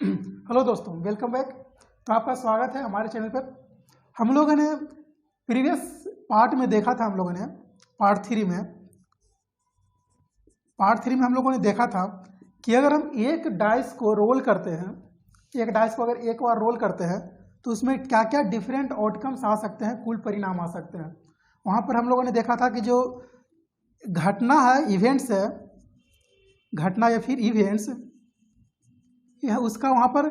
Hello दोस्तों, welcome back. तो आपका स्वागत है हमारे चैनल पर। हम लोगों ने प्रीवियस पार्ट में देखा था, हम लोगों ने पार्ट थ्री में हम लोगों ने देखा था कि अगर हम एक डाइस को रोल करते हैं, एक डाइस को अगर एक बार रोल करते हैं तो उसमें क्या क्या डिफरेंट आउटकम्स आ सकते हैं, कुल परिणाम आ सकते हैं। वहाँ पर हम लोगों ने देखा था कि जो घटना है, इवेंट्स है, घटना या फिर इवेंट्स, यह उसका वहाँ पर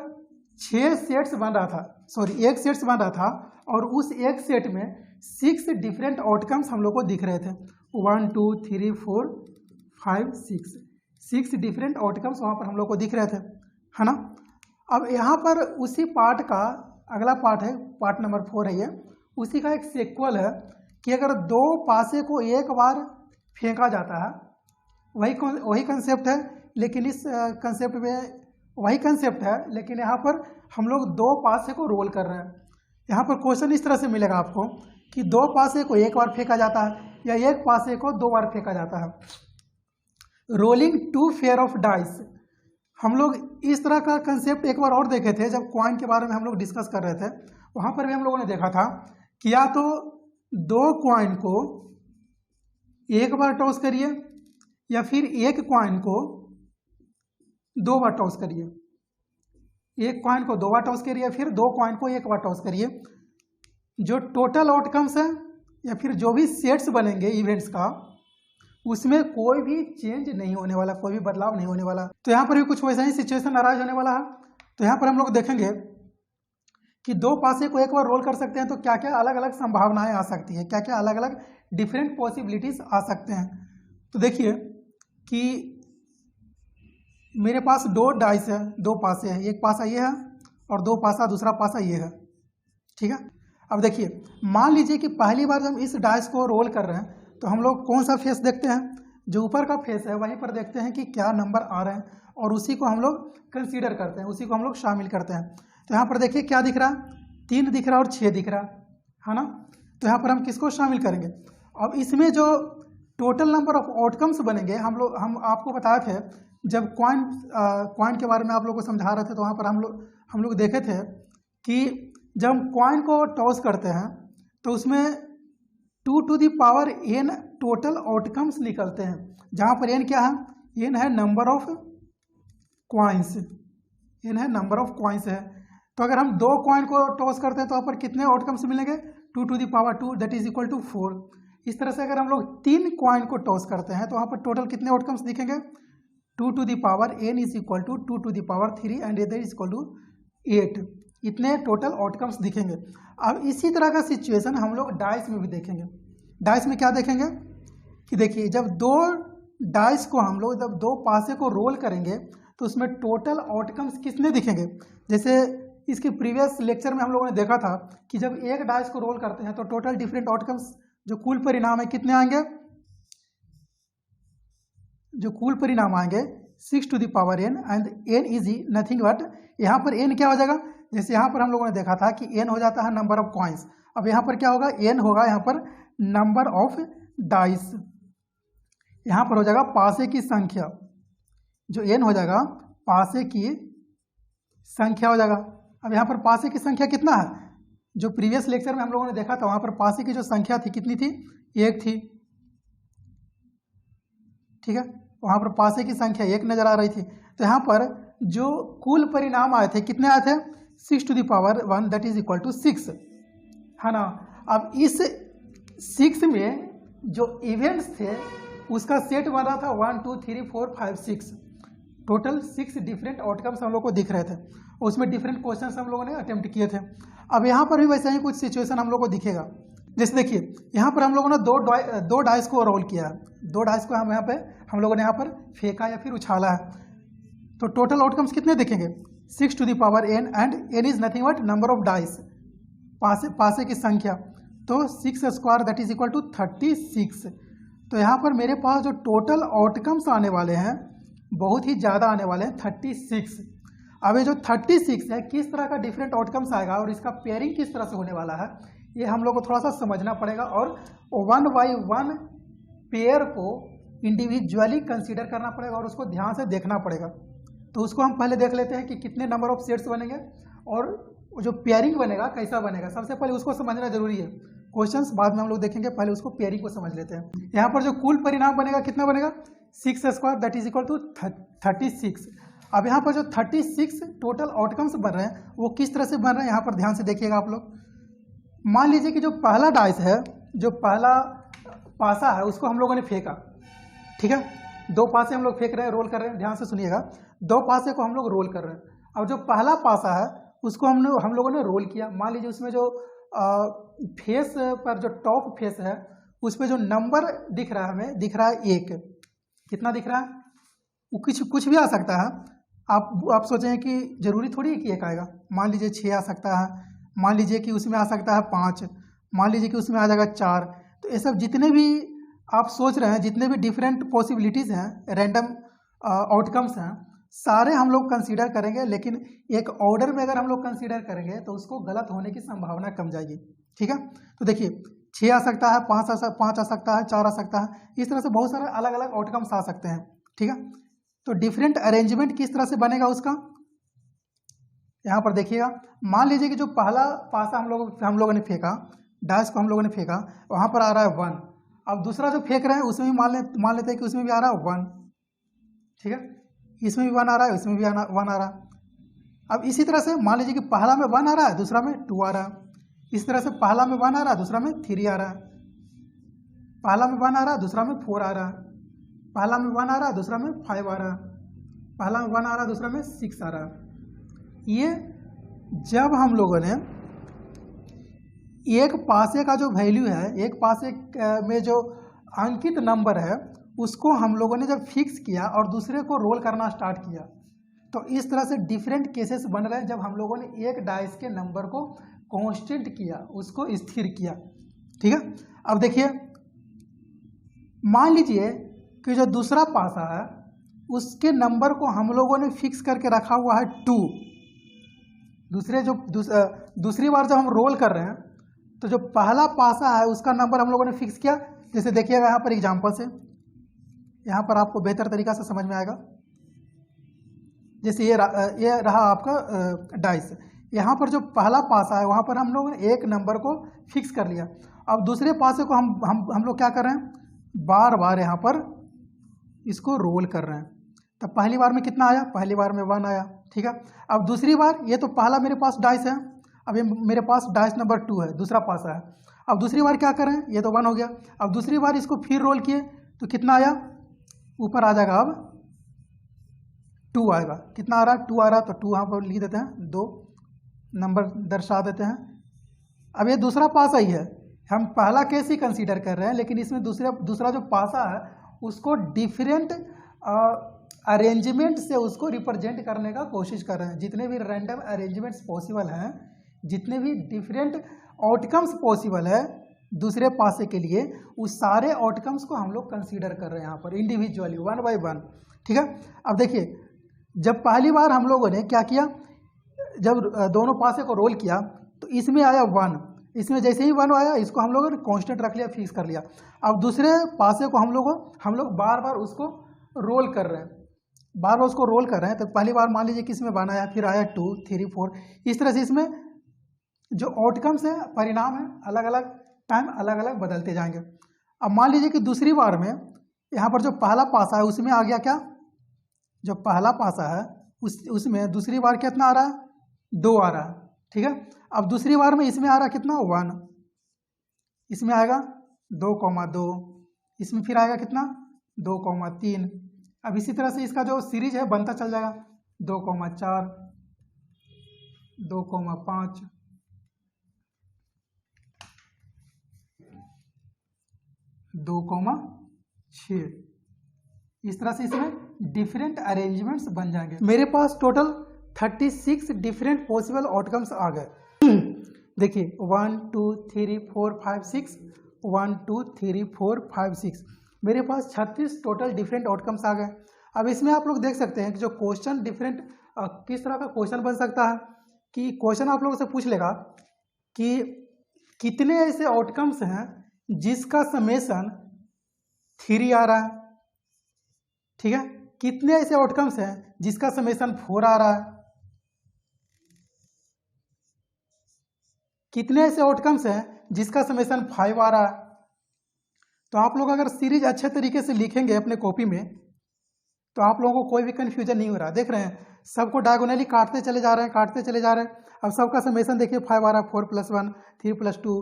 6 सेट्स बन रहा था, एक सेट्स बन रहा था, और उस एक सेट में 6 डिफरेंट आउटकम्स हम लोग को दिख रहे थे। 1 2 3 4 5 6 डिफरेंट आउटकम्स वहाँ पर हम लोग को दिख रहे थे, है ना। अब यहाँ पर उसी पार्ट का अगला पार्ट है, पार्ट नंबर 4 है ये, उसी का एक सीक्वल है कि अगर दो पासे को एक बार फेंका जाता है, वही कंसेप्ट है, लेकिन इस कंसेप्ट में वही कंसेप्ट है, लेकिन यहाँ पर हम लोग दो पासे को रोल कर रहे हैं। यहाँ पर क्वेश्चन इस तरह से मिलेगा आपको कि दो पासे को एक बार फेंका जाता है या एक पासे को 2 बार फेंका जाता है। रोलिंग 2 पेयर ऑफ डाइस, हम लोग इस तरह का कंसेप्ट एक बार और देखे थे जब कॉइन के बारे में हम लोग डिस्कस कर रहे थे। वहाँ पर भी हम लोगों ने देखा था कि या तो 2 कॉइन को एक बार टॉस करिए या फिर एक कॉइन को 2 बार टॉस करिए, एक कॉइन को 2 बार टॉस करिए, फिर 2 कॉइन को एक बार टॉस करिए। जो टोटल आउटकम्स है या फिर जो भी सेट्स बनेंगे इवेंट्स का, उसमें कोई भी चेंज नहीं होने वाला, कोई भी बदलाव नहीं होने वाला। तो यहाँ पर भी कुछ वैसा ही सिचुएशन अराइज होने वाला है। तो यहाँ पर हम लोग देखेंगे कि 2 पासे को एक बार रोल कर सकते हैं तो क्या क्या अलग अलग संभावनाएं आ सकती है, क्या क्या अलग अलग डिफरेंट पॉसिबिलिटीज आ सकते हैं। तो देखिए कि मेरे पास 2 डाइस है, 2 पासे हैं, एक पासा ये है और 2 पासा दूसरा पासा ये है, ठीक है। अब देखिए, मान लीजिए कि पहली बार जब इस डाइस को रोल कर रहे हैं तो हम लोग कौन सा फेस देखते हैं, जो ऊपर का फेस है वहीं पर देखते हैं कि क्या नंबर आ रहे हैं और उसी को हम लोग कंसीडर करते हैं, उसी को हम लोग शामिल करते हैं। तो यहाँ पर देखिए क्या दिख रहा है, 3 दिख रहा है और 6 दिख रहा है ना। तो यहाँ पर हम किसको शामिल करेंगे। अब इसमें जो टोटल नंबर ऑफ आउटकम्स बनेंगे, हम आपको बताए थे जब कॉइन के बारे में आप लोग को समझा रहे थे, तो वहाँ पर हम लोग देखे थे कि जब हम कॉइन को टॉस करते हैं तो उसमें 2 to the power n total outcomes निकलते हैं, जहाँ पर n क्या है, n है नंबर ऑफ कॉइन्स, n है नंबर ऑफ कॉइन्स है। तो अगर हम 2 कॉइन को टॉस करते हैं तो वहाँ पर कितने आउटकम्स मिलेंगे, 2 to the power 2 that is equal to 4। इस तरह से अगर हम लोग 3 कॉइन को टॉस करते हैं तो वहाँ पर टोटल कितने आउटकम्स दिखेंगे, 2 to the power n is equal to 2 to the power 3 and is equal to 8। इतने टोटल आउटकम्स दिखेंगे। अब इसी तरह का सिचुएशन हम लोग डाइस में भी देखेंगे। डाइस में क्या देखेंगे कि देखिए, जब 2 डाइस को हम लोग जब 2 पासे को रोल करेंगे तो उसमें टोटल आउटकम्स कितने दिखेंगे। जैसे इसके प्रीवियस लेक्चर में हम लोगों ने देखा था कि जब एक डाइस को रोल करते हैं तो टोटल डिफरेंट आउटकम्स, जो कुल परिणाम है, कितने आएंगे, जो कुल परिणाम आएंगे 6 to the power n and n is nothing but, यहाँ पर n क्या हो जाएगा, जैसे यहाँ पर हम लोगों ने देखा था कि n हो जाता है नंबर ऑफ कॉइन्स। अब यहाँ पर क्या होगा, n होगा यहाँ पर नंबर ऑफ डाइस, यहाँ पर हो जाएगा पासे की संख्या, जो n हो जाएगा पासे की संख्या हो जाएगा। अब यहाँ पर पासे की संख्या कितना है, जो प्रीवियस लेक्चर में हम लोगों ने देखा था वहाँ पर पासे की जो संख्या थी कितनी थी, 1 थी, ठीक है। वहाँ पर पासे की संख्या 1 नजर आ रही थी। तो यहाँ पर जो कुल परिणाम आए थे कितने आए थे, 6 to the power 1 that is equal to 6, है ना। अब इस 6 में जो इवेंट्स थे उसका सेट बन रहा था 1 2 3 4 5 6, टोटल 6 डिफरेंट आउटकम्स हम लोग को दिख रहे थे, और उसमें डिफरेंट क्वेश्चंस हम लोगों ने अटेम्प्ट किए थे। अब यहाँ पर भी वैसा ही कुछ सिचुएशन हम लोग को दिखेगा। जैसे देखिए, यहाँ पर हम लोगों ने दो डाइस को रोल किया है, 2 डाइस को हम लोगों ने यहाँ पर फेंका या फिर उछाला है। तो टोटल आउटकम्स कितने दिखेंगे, 6 to the power n and n is nothing but number of dice, पासे की संख्या, तो 6 square that is equal to 36। तो यहाँ पर मेरे पास जो टोटल आउटकम्स आने वाले हैं बहुत ही ज़्यादा आने वाले हैं, 36। अब ये जो 36 है किस तरह का डिफरेंट आउटकम्स आएगा और इसका पेयरिंग किस तरह से होने वाला है, ये हम लोग को थोड़ा सा समझना पड़ेगा, और 1 बाई 1 पेयर को इंडिविजुअली कंसीडर करना पड़ेगा और उसको ध्यान से देखना पड़ेगा। तो उसको हम पहले देख लेते हैं कि कितने नंबर ऑफ सेट्स बनेंगे और जो पेयरिंग बनेगा कैसा बनेगा। सबसे पहले उसको समझना जरूरी है, क्वेश्चंस बाद में हम लोग देखेंगे, पहले उसको पेयरिंग को समझ लेते हैं। यहाँ पर जो कुल परिणाम बनेगा कितना बनेगा 6² दैट इज इक्वल टू 36। अब यहाँ पर जो 36 टोटल आउटकम्स बन रहे हैं वो किस तरह से बन रहे हैं यहाँ पर ध्यान से देखिएगा आप लोग। मान लीजिए कि जो पहला डाइस है, जो पहला पासा है उसको हम लोगों ने फेंका, ठीक है, 2 पासे हम लोग फेंक रहे हैं, रोल कर रहे हैं, ध्यान से सुनिएगा, 2 पासे को हम लोग रोल कर रहे हैं। अब जो पहला पासा है उसको हम लोगों ने रोल किया। मान लीजिए उसमें जो फेस पर जो टॉप फेस है उस पर जो नंबर दिख रहा है हमें दिख रहा है 1। कितना दिख रहा है? वो कुछ भी आ सकता है। आप सोचें कि जरूरी थोड़ी है कि 1 आएगा, मान लीजिए 6 आ सकता है, मान लीजिए कि उसमें आ सकता है 5, मान लीजिए कि उसमें आ जाएगा 4। तो ये सब जितने भी आप सोच रहे हैं, जितने भी डिफरेंट पॉसिबिलिटीज़ हैं, रैंडम आउटकम्स हैं, सारे हम लोग कंसीडर करेंगे, लेकिन एक ऑर्डर में अगर हम लोग कंसीडर करेंगे तो उसको गलत होने की संभावना कम जाएगी, ठीक है। तो देखिए 6 आ सकता है, 5 आ सकता है, 4 आ सकता है, इस तरह से बहुत सारे अलग अलग आउटकम्स आ सकते हैं, ठीक है। तो डिफरेंट अरेंजमेंट किस तरह से बनेगा उसका, यहाँ पर देखिएगा। मान लीजिए कि जो पहला पासा हम लोगों ने फेंका, डाइस को हम लोगों ने फेंका, वहाँ पर आ रहा है 1। अब दूसरा जो फेंक रहे हैं उसमें भी मान लेते हैं कि उसमें भी आ रहा है 1, ठीक है, इसमें भी 1 आ रहा है, इसमें भी 1 आ रहा है। अब इसी तरह से मान लीजिए कि पहला में 1 आ रहा है, दूसरा में 2 आ रहा है। इस तरह से पहला में 1 आ रहा है, दूसरा में 3 आ रहा है। पहला में 1 आ रहा है, दूसरा में 4 आ रहा है। पहला में 1 आ रहा है, दूसरा में 5 आ रहा है। पहला में 1 आ रहा है, दूसरा में 6 आ रहा है। ये जब हम लोगों ने एक पासे का जो वैल्यू है, एक पासे में जो अंकित नंबर है उसको हम लोगों ने जब फिक्स किया और दूसरे को रोल करना स्टार्ट किया, तो इस तरह से डिफरेंट केसेस बन रहे हैं जब हम लोगों ने एक डाइस के नंबर को कांस्टेंट किया, उसको स्थिर किया, ठीक है। अब देखिए मान लीजिए कि जो दूसरा पासा है उसके नंबर को हम लोगों ने फिक्स करके रखा हुआ है 2। दूसरी बार जब हम रोल कर रहे हैं तो जो पहला पासा है उसका नंबर हम लोगों ने फिक्स किया। जैसे देखिएगा यहाँ पर एग्जांपल से, यहाँ पर आपको बेहतर तरीका से समझ में आएगा। जैसे ये रहा आपका डाइस, यहाँ पर जो पहला पासा है वहाँ पर हम लोग ने एक नंबर को फिक्स कर लिया। अब दूसरे पासे को हम लोग क्या कर रहे हैं, बार बार यहाँ पर इसको रोल कर रहे हैं। तब पहली बार में कितना आया, पहली बार में 1 आया, ठीक है। अब दूसरी बार, ये तो पहला मेरे पास डाइस है, अब ये मेरे पास डाइस नंबर 2 है, दूसरा पासा है। अब दूसरी बार क्या करें, ये तो 1 हो गया। अब दूसरी बार इसको फिर रोल किए तो कितना आया, ऊपर आ जाएगा, अब 2 आएगा। कितना आ रहा है, 2 आ रहा है, तो 2 यहाँ पर लिख देते हैं, 2 नंबर दर्शा देते हैं। अब ये दूसरा पासा ही है, हम पहला केस ही कंसीडर कर रहे हैं, लेकिन इसमें दूसरा जो पासा है उसको डिफरेंट अरेंजमेंट से उसको रिप्रेजेंट करने का कोशिश कर रहे हैं। जितने भी रैंडम अरेंजमेंट्स पॉसिबल हैं, जितने भी डिफरेंट आउटकम्स पॉसिबल है दूसरे पासे के लिए, उस सारे आउटकम्स को हम लोग कंसीडर कर रहे हैं यहाँ पर इंडिविजुअली 1 बाय 1, ठीक है। अब देखिए जब पहली बार हम लोगों ने क्या किया, जब दोनों पासे को रोल किया तो इसमें आया 1, इसमें जैसे ही 1 आया इसको हम लोगों ने कांस्टेंट रख लिया, फिक्स कर लिया। अब दूसरे पासे को हम लोग बार बार उसको रोल कर रहे हैं, बार बार उसको रोल कर रहे हैं। तो पहली बार मान लीजिए कि इसमें 1 आया, फिर आया 2, 3, 4, इस तरह से इसमें जो आउटकम्स है, परिणाम है, अलग अलग टाइम अलग अलग बदलते जाएंगे। अब मान लीजिए कि दूसरी बार में यहाँ पर जो पहला पासा है उसमें आ गया क्या, जो पहला पासा है उसमें दूसरी बार कितना आ रहा है, 2 आ रहा है, ठीक है। अब दूसरी बार में इसमें आ रहा है कितना, 1, इसमें आएगा 2,2, इसमें फिर आएगा कितना, 2,3। अब इसी तरह से इसका जो सीरीज है बनता चल जाएगा, 2,4, 2,5, 2,6, इस तरह से इसमें डिफरेंट अरेंजमेंट्स बन जाएंगे। मेरे पास टोटल 36 डिफरेंट पॉसिबल आउटकम्स आ गए। देखिए 1 2 3 4 5 6, 1 2 3 4 5 6, मेरे पास 36 टोटल डिफरेंट आउटकम्स आ गए। अब इसमें आप लोग देख सकते हैं कि जो क्वेश्चन डिफरेंट किस तरह का क्वेश्चन बन सकता है, कि क्वेश्चन आप लोगों से पूछ लेगा कि कितने ऐसे आउटकम्स हैं जिसका समेशन 3 आ रहा है, ठीक है, कितने ऐसे आउटकम्स हैं जिसका समेशन 4 आ रहा है, कितने ऐसे आउटकम्स हैं जिसका समेशन 5 आ रहा है। तो आप लोग अगर सीरीज अच्छे तरीके से लिखेंगे अपने कॉपी में तो आप लोगों को कोई भी कंफ्यूजन नहीं हो रहा। देख रहे हैं सबको डायगोनली काटते चले जा रहे हैं, काटते चले जा रहे हैं। अब सबका समेशन देखिए 5 आ रहा है, 4 + 1, 3 + 2,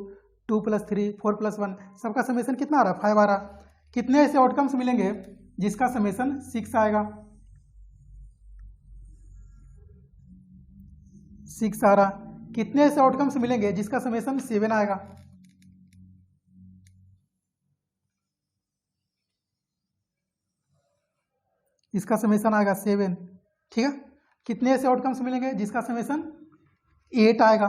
2 + 3, 4 + 1, सबका समेशन कितना आ रहा है 5 आ रहा। कितने ऐसे आउटकम्स मिलेंगे जिसका समेशन 6 आएगा, 6 आ रहा। कितने ऐसे आउटकम्स मिलेंगे जिसका समेशन 7 आएगा, इसका समेशन आएगा 7। ठीक है, कितने ऐसे आउटकम्स मिलेंगे जिसका समेशन 8 आएगा।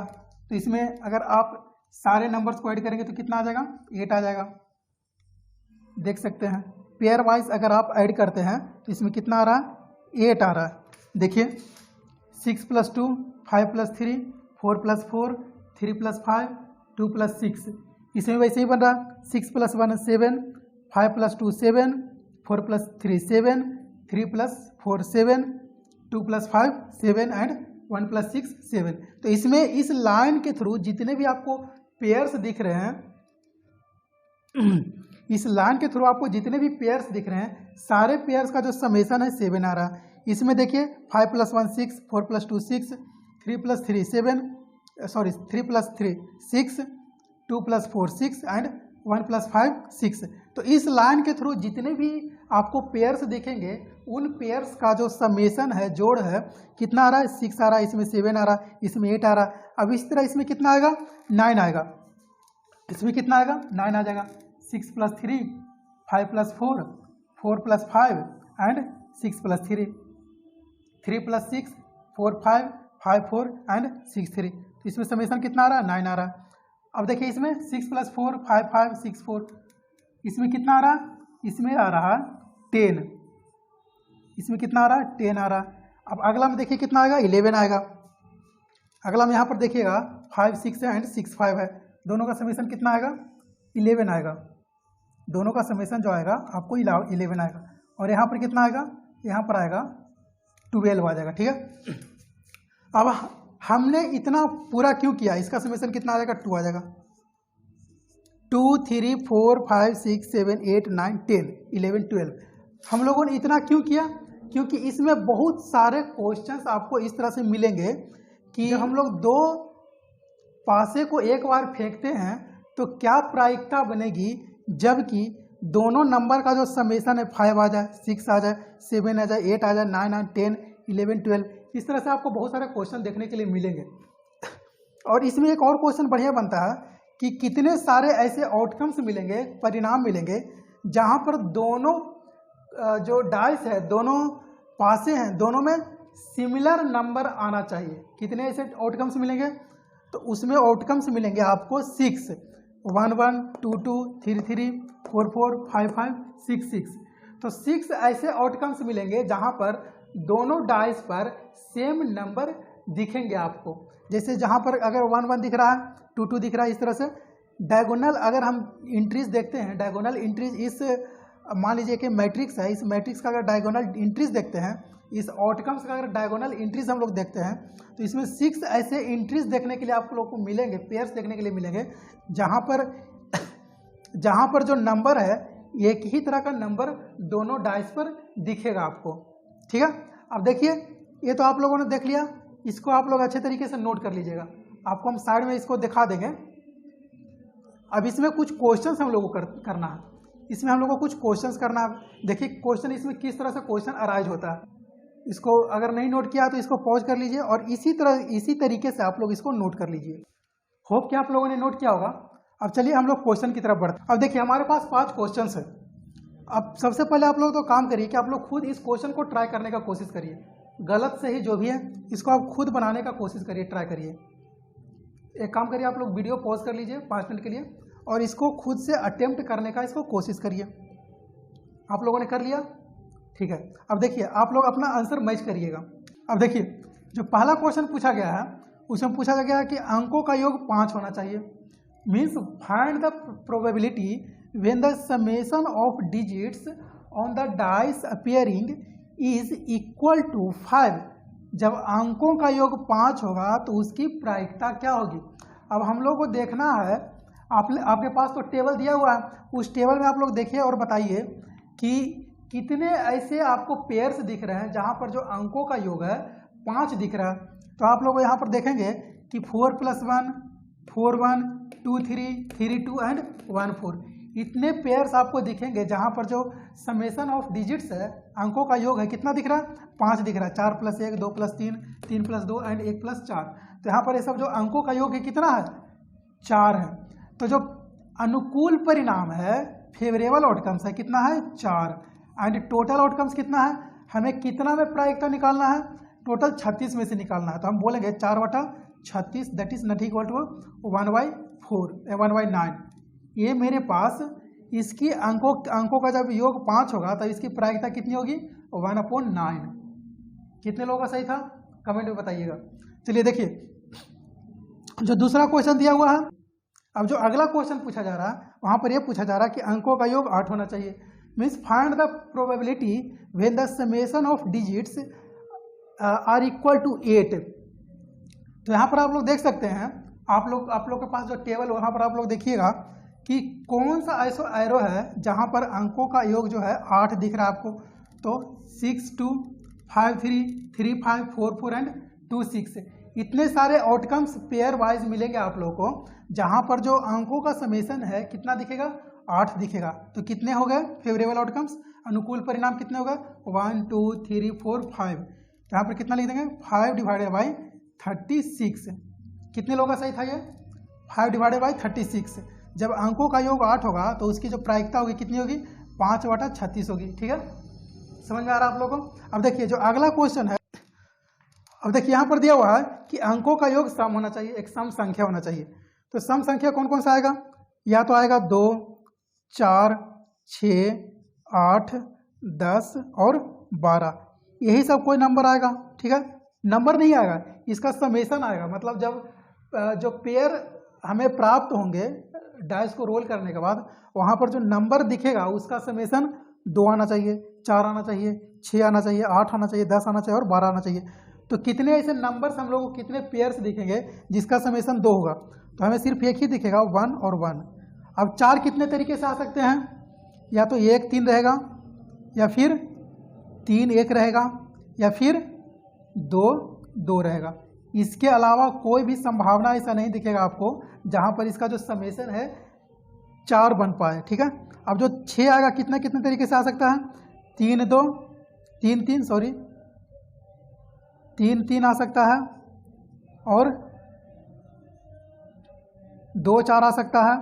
तो इसमें अगर आप सारे नंबर्स को ऐड करेंगे तो कितना आ जाएगा, 8 आ जाएगा। देख सकते हैं पेयर वाइज अगर आप ऐड करते हैं तो इसमें कितना आ रहा है, 8 आ रहा है। देखिए 6 + 2, 5 + 3, 4 + 4, 3 + 5, 2 + 6, इसमें वैसे ही बन रहा 6 + 1 7, 5 + 2 7, 4 + 3 7, 3 + 4 7, 2 + 5 7 एंड 1 + 6 7। तो इसमें इस लाइन के थ्रू जितने भी आपको पेयर्स दिख रहे हैं इस लाइन के थ्रू आपको जितने भी पेयर्स दिख रहे हैं सारे पेयर्स का जो समेशन है 7 आ रहा है। इसमें देखिए 5 + 1 6, 4 + 2 6, 3 + 3 7, 3 + 3 6, 2 + 4 6 एंड 1 + 5 6। तो इस लाइन के थ्रू जितने भी आपको पेयर्स दिखेंगे उन पेयर्स का जो समेशन है, जोड़ है, कितना आ रहा है, 6 आ रहा है, इसमें 7 आ रहा है, इसमें 8 आ रहा है। अब इस तरह इसमें कितना आएगा, 9 आएगा। इसमें कितना आएगा, 9 आ जाएगा। 6 + 3, 5 + 4, 4 + 5 एंड 6 + 3, 3 + 6, 4 5, 5 4 एंड 6 3। तो इसमें समेशन कितना आ रहा है, 9 आ रहा है। अब देखिए इसमें 6 + 4 5 5 6 4, इसमें कितना आ रहा है, इसमें आ रहा 10, इसमें कितना आ रहा है, 10 आ रहा। अब अगला में देखिए कितना आएगा, 11 आएगा। अगला में यहाँ पर देखिएगा 5 6 एंड 6 5 है, दोनों का समेशन कितना आएगा, 11 आएगा। दोनों का समेशन जो आएगा आपको 11 आएगा। और यहाँ पर कितना आएगा, यहाँ पर आएगा 12 आ जाएगा। ठीक है, अब हमने इतना पूरा क्यों किया, इसका समेशन कितना आ जाएगा, 2 आ जाएगा। 2 3 4 5 6 7 8 9 10 11 12। हम लोगों ने इतना क्यों किया, क्योंकि इसमें बहुत सारे क्वेश्चंस आपको इस तरह से मिलेंगे कि जब हम लोग दो पासे को एक बार फेंकते हैं तो क्या प्रायिकता बनेगी जबकि दोनों नंबर का जो समेशन है 5 आ जाए, 6 आ जाए, 7 आ जाए, 8 आ जाए, 9 9 10 11 12। इस तरह से आपको बहुत सारे क्वेश्चन देखने के लिए मिलेंगे। और इसमें एक और क्वेश्चन बढ़िया बनता है कि कितने सारे ऐसे आउटकम्स मिलेंगे, परिणाम मिलेंगे जहां पर दोनों जो डाइस है, दोनों पासे हैं, दोनों में सिमिलर नंबर आना चाहिए। कितने ऐसे आउटकम्स मिलेंगे, तो उसमें आउटकम्स मिलेंगे आपको 6 1 1 2 2 3 3 4 4 5 5 6 6। तो 6 ऐसे आउटकम्स मिलेंगे जहां पर दोनों डाइस पर सेम नंबर दिखेंगे आपको। जैसे जहां पर अगर 1 1 दिख रहा है, 2 2 दिख रहा है, इस तरह से डायगोनल अगर हम इंट्रीज देखते हैं, डायगोनल इंट्रीज इस मान लीजिए कि मैट्रिक्स है, इस मैट्रिक्स का अगर डायगोनल इंट्रीज देखते हैं, इस आउटकम्स का अगर डायगोनल इंट्रीज हम लोग देखते हैं तो इसमें 6 ऐसे इंट्रीज देखने के लिए आप लोग को मिलेंगे, पेयर्स देखने के लिए मिलेंगे जहां पर जो नंबर है एक ही तरह का नंबर दोनों डाइस पर दिखेगा आपको। ठीक है, अब देखिए ये तो आप लोगों ने देख लिया, इसको आप लोग अच्छे तरीके से नोट कर लीजिएगा। आपको हम साइड में इसको दिखा देंगे। अब इसमें कुछ क्वेश्चंस हम लोगों को करना है, इसमें हम लोग को कुछ क्वेश्चंस करना है। देखिए क्वेश्चन इसमें किस तरह से क्वेश्चन अराइज होता है, इसको अगर नहीं नोट किया तो इसको पॉज कर लीजिए और इसी तरीके से आप लोग इसको नोट कर लीजिए। होप कि आप लोगों ने नोट किया होगा। अब चलिए हम लोग क्वेश्चन की तरफ बढ़ते हैं। अब देखिए हमारे पास 5 क्वेश्चन है। अब सबसे पहले आप लोग तो काम करिए कि आप लोग खुद इस क्वेश्चन को ट्राई करने का कोशिश करिए, गलत सही जो भी है इसको आप खुद बनाने का कोशिश करिए, ट्राई करिए। एक काम करिए, आप लोग वीडियो पॉज कर लीजिए 5 मिनट के लिए और इसको खुद से अटेम्प्ट करने का इसको कोशिश करिए। आप लोगों ने कर लिया, ठीक है। अब देखिए आप लोग अपना आंसर मैच करिएगा। अब देखिए जो पहला क्वेश्चन पूछा गया है उसमें पूछा गया है कि अंकों का योग 5 होना चाहिए। Means find the probability when the summation of digits on the dice appearing is equal to 5, जब अंकों का योग 5 होगा तो उसकी प्रायिकता क्या होगी। अब हम लोग को देखना है, आपके पास तो टेबल दिया हुआ है, उस टेबल में आप लोग देखिए और बताइए कि कितने ऐसे आपको पेयर्स दिख रहे हैं जहाँ पर जो अंकों का योग है 5 दिख रहा है। तो आप लोग यहाँ पर देखेंगे कि 4 + 1 4 1 2 3 3 2 एंड 1 4, इतने पेयर्स आपको दिखेंगे जहाँ पर जो समेशन ऑफ डिजिट्स है, अंकों का योग है, कितना दिख रहा है 5 दिख रहा है। 4 + 1 2 + 3 3 + 2 एंड 1 + 4, तो यहाँ पर ये सब जो अंकों का योग है कितना है 4 है। तो जो अनुकूल परिणाम है, फेवरेबल आउटकम्स है, कितना है 4, एंड टोटल आउटकम्स कितना है, हमें कितना में प्रायिकता निकालना है, टोटल 36 में से निकालना है। तो हम बोलेंगे 4/36 that is not equal to 1/4 1/9। ये मेरे पास इसकी अंकों का जब योग 5 होगा तो इसकी प्रायिकता कितनी होगी 1/9। कितने लोगों का सही था कमेंट में बताइएगा। चलिए देखिए जो दूसरा क्वेश्चन दिया हुआ है, अब जो अगला क्वेश्चन पूछा जा रहा है वहाँ पर यह पूछा जा रहा है कि अंकों का योग 8 होना चाहिए। Means find the probability when the summation of digits are equal to 8। तो यहाँ पर आप लोग देख सकते हैं, आप लोग के पास जो टेबल है वहाँ पर आप लोग देखिएगा कि कौन सा ऐसा एरो है जहाँ पर अंकों का योग जो है 8 दिख रहा है आपको। तो 6 2 5 3 3 5 4 4 एंड 2 6, इतने सारे आउटकम्स पेयर वाइज मिलेंगे आप लोगों को, जहाँ पर जो अंकों का समेशन है कितना दिखेगा 8 दिखेगा। तो कितने हो गए फेवरेबल आउटकम्स, अनुकूल परिणाम कितने हो गए 1 2 3 4 5। यहाँ पर कितना लिख देंगे 5/36। कितने लोगों का सही था ये 5/36। जब अंकों का योग 8 होगा तो उसकी जो प्रायिकता होगी कितनी होगी 5/36 होगी। ठीक है, समझ में आ रहा है आप लोगों को। अब देखिए जो अगला क्वेश्चन है, अब देखिए यहाँ पर दिया हुआ है कि अंकों का योग सम होना चाहिए, एक सम संख्या होना चाहिए। तो सम संख्या कौन कौन सा आएगा, या तो आएगा 2 4 6 8 10 और 12, यही सब कोई नंबर आएगा। ठीक है, नंबर नहीं आएगा, इसका समेशन आएगा। मतलब जब जो पेयर हमें प्राप्त होंगे डाइस को रोल करने के बाद, वहाँ पर जो नंबर दिखेगा उसका समेशन 2 आना चाहिए, 4 आना चाहिए, 6 आना चाहिए, 8 आना चाहिए, 10 आना चाहिए और 12 आना चाहिए। तो कितने ऐसे नंबर्स हम लोग को, कितने पेयर्स दिखेंगे जिसका समेशन 2 होगा, तो हमें सिर्फ एक ही दिखेगा 1 और 1। अब 4 कितने तरीके से आ सकते हैं, या तो 1 3 रहेगा, या फिर 3 1 रहेगा, या फिर 2 2 रहेगा। इसके अलावा कोई भी संभावना ऐसा नहीं दिखेगा आपको जहाँ पर इसका जो समेशन है 4 बन पाए। ठीक है, अब जो 6 आएगा कितने कितने तरीके से आ सकता है, 3 2 3 3 सॉरी 3 3 आ सकता है, और 2 4 आ सकता है,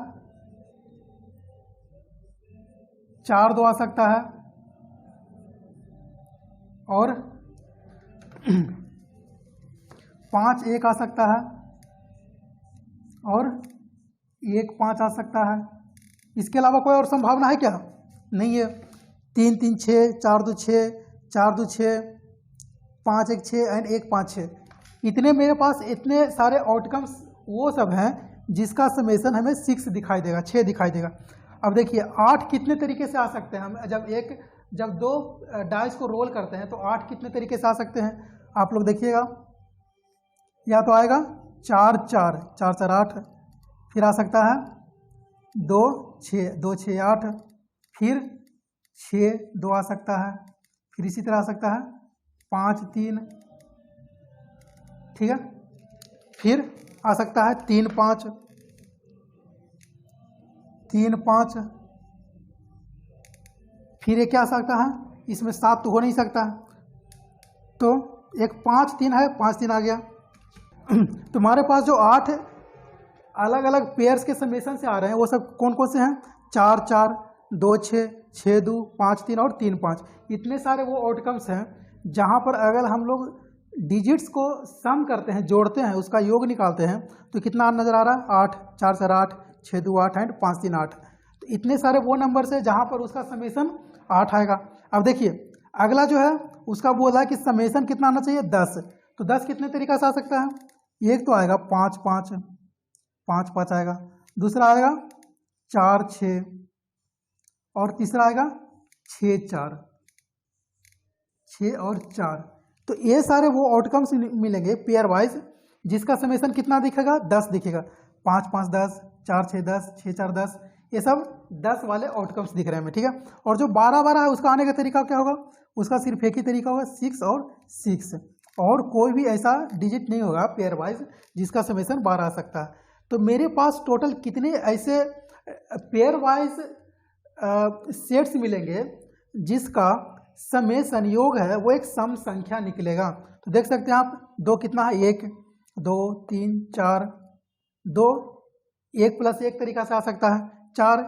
4 2 आ सकता है, और 5 1 आ सकता है, और 1 5 आ सकता है। इसके अलावा कोई और संभावना है क्या, नहीं है। 3 3 6 4 2 6 4 2 6 5 1 6 एंड 1 5 6, इतने मेरे पास इतने सारे आउटकम्स वो सब हैं जिसका समेशन हमें 6 दिखाई देगा, 6 दिखाई देगा। अब देखिए 8 कितने तरीके से आ सकते हैं, हम जब 2 डाइस को रोल करते हैं तो 8 कितने तरीके से आ सकते हैं, आप लोग देखिएगा। या तो आएगा 4 4 4 4 8, फिर आ सकता है 2 6 2 6 8, फिर 6 2 आ सकता है, फिर इसी तरह आ सकता है 5 3, ठीक है, फिर आ सकता है 3 5 3 5, फिर ये क्या आ सकता है, इसमें 7 तो हो नहीं सकता, तो एक 5 3 है, 5 3 आ गया। तुम्हारे पास जो 8 अलग अलग पेयर्स के समेशन से आ रहे हैं वो सब कौन कौन से हैं, 4 4 2 6 6 2 5 3 और 3 5, इतने सारे वो आउटकम्स हैं जहाँ पर अगर हम लोग डिजिट्स को सम करते हैं, जोड़ते हैं, उसका योग निकालते हैं तो कितना नज़र आ रहा है, 8 4 4 8 6 2 8 एंड 5 3 8। तो इतने सारे वो नंबर है जहाँ पर उसका समेशन 8 आएगा। अब देखिए अगला जो है उसका बोला है कि समेशन कितना आना चाहिए 10, तो 10 कितने तरीका से आ सकता है, एक तो आएगा 5 5 5 5 आएगा, दूसरा आएगा 4 6, और तीसरा आएगा 6 4। 6 और 4। तो ये सारे वो आउटकम्स मिलेंगे पेयर वाइज, जिसका समेशन कितना दिखेगा, 10 दिखेगा। 5 5 10, 4 6 10, 6 4 10, ये सब 10 वाले आउटकम्स दिख रहे हैं हमें, ठीक है। और जो 12 12 है उसका आने का तरीका क्या होगा, उसका सिर्फ एक ही तरीका होगा, 6 और 6, और कोई भी ऐसा डिजिट नहीं होगा पेयर वाइज जिसका समेशन 12 आ सकता है। तो मेरे पास टोटल कितने ऐसे पेयर वाइज सेट्स मिलेंगे जिसका समेशन योग है वो एक सम संख्या निकलेगा। तो देख सकते हैं आप, 2 कितना है, 1 2 3 4, 2 1 + 1 तरीका से आ सकता है, 4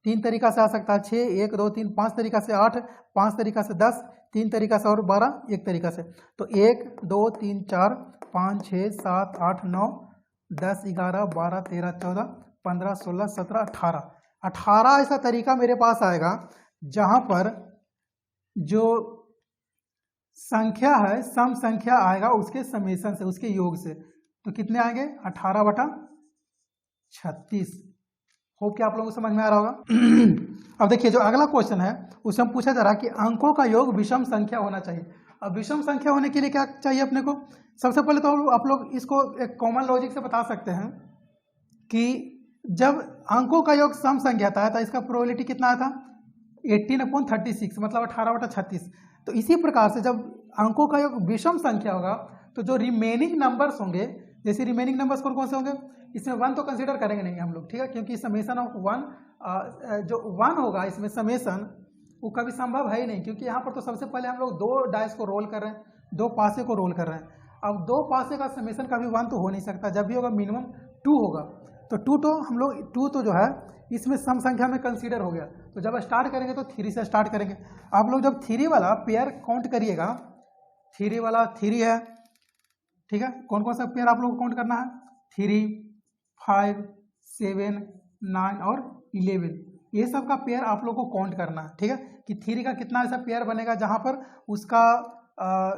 3 तरीका से आ सकता है, 6 1 2 3 5 तरीका से, 8 5 तरीका से, 10 3 तरीका से, और 12 1 तरीका से। तो 1 2 3 4 5 6 7 8 9 10 11 12 13 14 15 16 17 18 ऐसा तरीका मेरे पास आएगा जहां पर जो संख्या है सम संख्या आएगा उसके समेशन से, उसके योग से। तो कितने आएंगे, 18/36। होप कि आप लोगों को समझ में आ रहा होगा। अब देखिए जो अगला क्वेश्चन है उसमें हम पूछा जा रहा है कि अंकों का योग विषम संख्या होना चाहिए। अब विषम संख्या होने के लिए क्या चाहिए अपने को, सबसे पहले तो आप लोग इसको एक कॉमन लॉजिक से बता सकते हैं कि जब अंकों का योग सम संख्या था तो इसका प्रोबेबिलिटी कितना आया था, 18/36, मतलब 18/36। तो इसी प्रकार से जब अंकों का योग विषम संख्या होगा तो जो रिमेनिंग नंबर्स होंगे, जैसे रिमेनिंग नंबर्स कौन से होंगे, इसमें 1 तो कंसीडर करेंगे नहीं हम लोग, ठीक है, क्योंकि समेशन ऑफ 1 जो 1 होगा इसमें समेशन वो कभी संभव है ही नहीं, क्योंकि यहाँ पर तो सबसे पहले हम लोग 2 डाइस को रोल कर रहे हैं, 2 पासे को रोल कर रहे हैं। अब 2 पासे का समेशन कभी 1 तो हो नहीं सकता, जब भी होगा मिनिमम 2 होगा। तो 2 तो हम लोग 2 तो जो है इसमें सम संख्या में कंसीडर हो गया। तो जब स्टार्ट करेंगे तो 3 से स्टार्ट करेंगे। आप लोग जब 3 वाला पेयर काउंट करिएगा, 3 वाला 3 है, ठीक है, कौन कौन सा पेयर आप लोग को काउंट करना है, 3 5 7 9 और 11, ये सब का पेयर आप लोग को काउंट करना है, ठीक है, कि 3 का कितना ऐसा पेयर बनेगा जहां पर उसका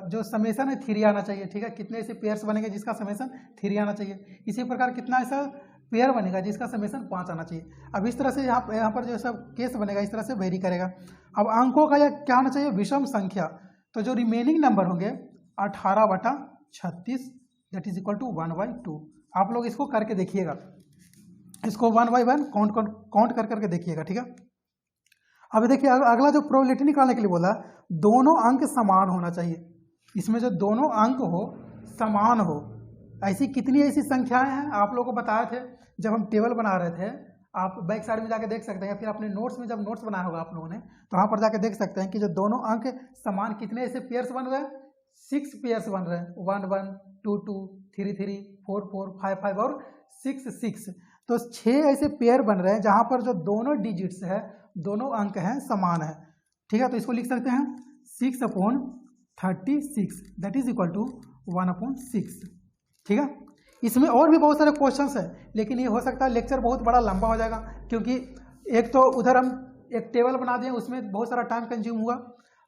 जो समेशन है 3 आना चाहिए, ठीक है, कितने ऐसे पेयर्स बनेंगे जिसका समेशन 3 आना चाहिए। इसी प्रकार कितना ऐसा पेयर बनेगा जिसका समेशन 5 आना चाहिए। अब इस तरह से यहाँ पर जो सब केस बनेगा इस तरह से वेरी करेगा। अब अंकों का यह क्या होना चाहिए, विषम संख्या। तो जो रिमेनिंग नंबर होंगे 18/36 दैट इज इक्वल टू 1/2। आप लोग इसको करके देखिएगा, इसको 1/1 काउंट कर करके देखिएगा, ठीक है। अब देखिए अगला जो प्रोबेबिलिटी निकालने के लिए बोला, दोनों अंक समान होना चाहिए। इसमें जो दोनों अंक हो समान हो, ऐसी कितनी ऐसी संख्याएं हैं आप लोगों को बताए थे जब हम टेबल बना रहे थे। आप बैक साइड में जाके देख सकते हैं, या फिर अपने नोट्स में जब नोट्स बनाया होगा आप लोगों ने तो वहाँ पर जाके देख सकते हैं कि जो दोनों अंक समान कितने ऐसे पेयर्स बन रहे हैं, 6 पेयर्स बन रहे हैं, 1 1 2 2 3 3 4 4 5 5 और 6 6। तो 6 ऐसे पेयर बन रहे हैं जहाँ पर जो दोनों डिजिट्स है, दोनों अंक हैं समान है, ठीक है। तो इसको लिख सकते हैं 6/36 दैट इज इक्वल टू 1/6, ठीक है। इसमें और भी बहुत सारे क्वेश्चंस हैं, लेकिन ये हो सकता है लेक्चर बहुत बड़ा लंबा हो जाएगा, क्योंकि एक तो उधर हम एक टेबल बना दें उसमें बहुत सारा टाइम कंज्यूम हुआ।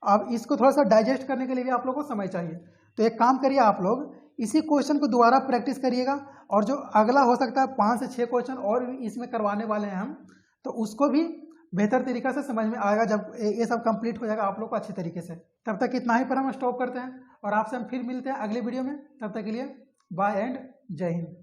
अब इसको थोड़ा सा डाइजेस्ट करने के लिए भी आप लोगों को समय चाहिए। तो एक काम करिए, आप लोग इसी क्वेश्चन को दोबारा प्रैक्टिस करिएगा, और जो अगला हो सकता है 5 से 6 क्वेश्चन और इसमें करवाने वाले हैं हम, तो उसको भी बेहतर तरीका से समझ में आएगा जब ये सब कंप्लीट हो जाएगा आप लोग को अच्छी तरीके से। तब तक इतना ही पर हम स्टॉप करते हैं और आपसे हम फिर मिलते हैं अगले वीडियो में। तब तक के लिए बाय एंड जय हिंद।